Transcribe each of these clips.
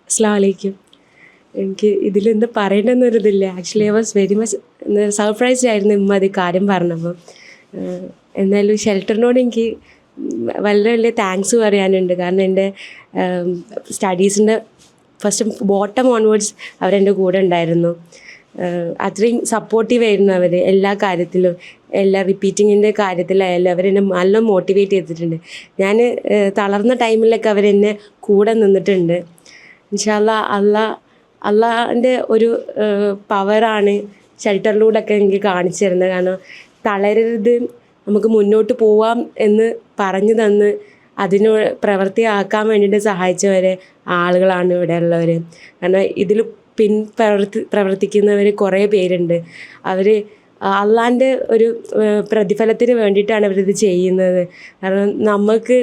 അസ്സലാമു അലൈക്കും. എനിക്ക് ഇതിലെന്ത് പറയണമെന്നൊരിതില്ല. Actually I was very much surprised ആയിരുന്നു ഉമ്മ അത് കാര്യം പറഞ്ഞപ്പോൾ. എന്നാലും ഷെൽട്ടറിനോട് എനിക്ക് വളരെ വലിയ താങ്ക്സ് പറയാനുണ്ട്. കാരണം എൻ്റെ സ്റ്റഡീസിൻ്റെ ഫസ്റ്റ് ബോട്ടം ഓൺവേർഡ്സ് അവരെൻ്റെ കൂടെ ഉണ്ടായിരുന്നു. അത്രയും സപ്പോർട്ടീവ് ആയിരുന്നു അവർ എല്ലാ കാര്യത്തിലും. എല്ലാ റിപ്പീറ്റിങ്ങിൻ്റെ കാര്യത്തിലായാലും അവരെന്നെ നല്ല മോട്ടിവേറ്റ് ചെയ്തിട്ടുണ്ട്. ഞാൻ തളർന്ന ടൈമിലൊക്കെ അവരെന്നെ കൂടെ നിന്നിട്ടുണ്ട്. ഇൻഷാ അള്ളാ അള്ളാൻ്റെ ഒരു പവറാണ് ഷെൽട്ടറിലൂടെയൊക്കെ എനിക്ക് കാണിച്ചു തരുന്നത്. കാരണം തളരരുത്, നമുക്ക് മുന്നോട്ട് പോവാം എന്ന് പറഞ്ഞു തന്ന് അതിന് പ്രവൃത്തിയാക്കാൻ വേണ്ടിയിട്ട് സഹായിച്ചവരെ ആളുകളാണ് ഇവിടെ ഉള്ളവർ. കാരണം ഇതിൽ പ്രവർത്തിക്കുന്നവർ കുറേ പേരുണ്ട്. അവർ അള്ളാൻ്റെ ഒരു പ്രതിഫലത്തിന് വേണ്ടിയിട്ടാണ് അവരിത് ചെയ്യുന്നത്. കാരണം നമുക്ക്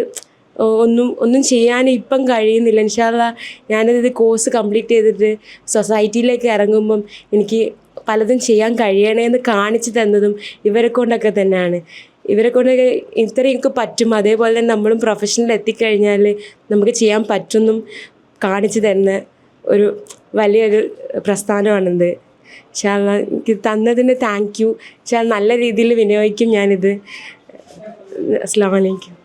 ഒന്നും ചെയ്യാൻ ഇപ്പം കഴിയുന്നില്ല. ഇൻഷാ അള്ളാ ഞാനിത് കോഴ്സ് കംപ്ലീറ്റ് ചെയ്തിട്ട് സൊസൈറ്റിയിലേക്ക് ഇറങ്ങുമ്പം എനിക്ക് പലതും ചെയ്യാൻ കഴിയണേന്ന് കാണിച്ചു തന്നതും ഇവരെ കൊണ്ടൊക്കെ തന്നെയാണ്. ഇവരെ കൊണ്ടൊക്കെ ഇത്രയൊക്കെ പറ്റും, അതേപോലെ തന്നെ നമ്മളും പ്രൊഫഷനിൽ എത്തിക്കഴിഞ്ഞാൽ നമുക്ക് ചെയ്യാൻ പറ്റുമെന്നും കാണിച്ചു തരുന്ന ഒരു വലിയൊരു പ്രസ്ഥാനമാണിത്. ഇൻഷാ അള്ളാ എനിക്ക് തന്നതിന് താങ്ക് യു. ഇൻഷാ അള്ളാ നല്ല രീതിയിൽ വിനിയോഗിക്കും ഞാനിത്. അസ്സലാമു അലൈക്കും.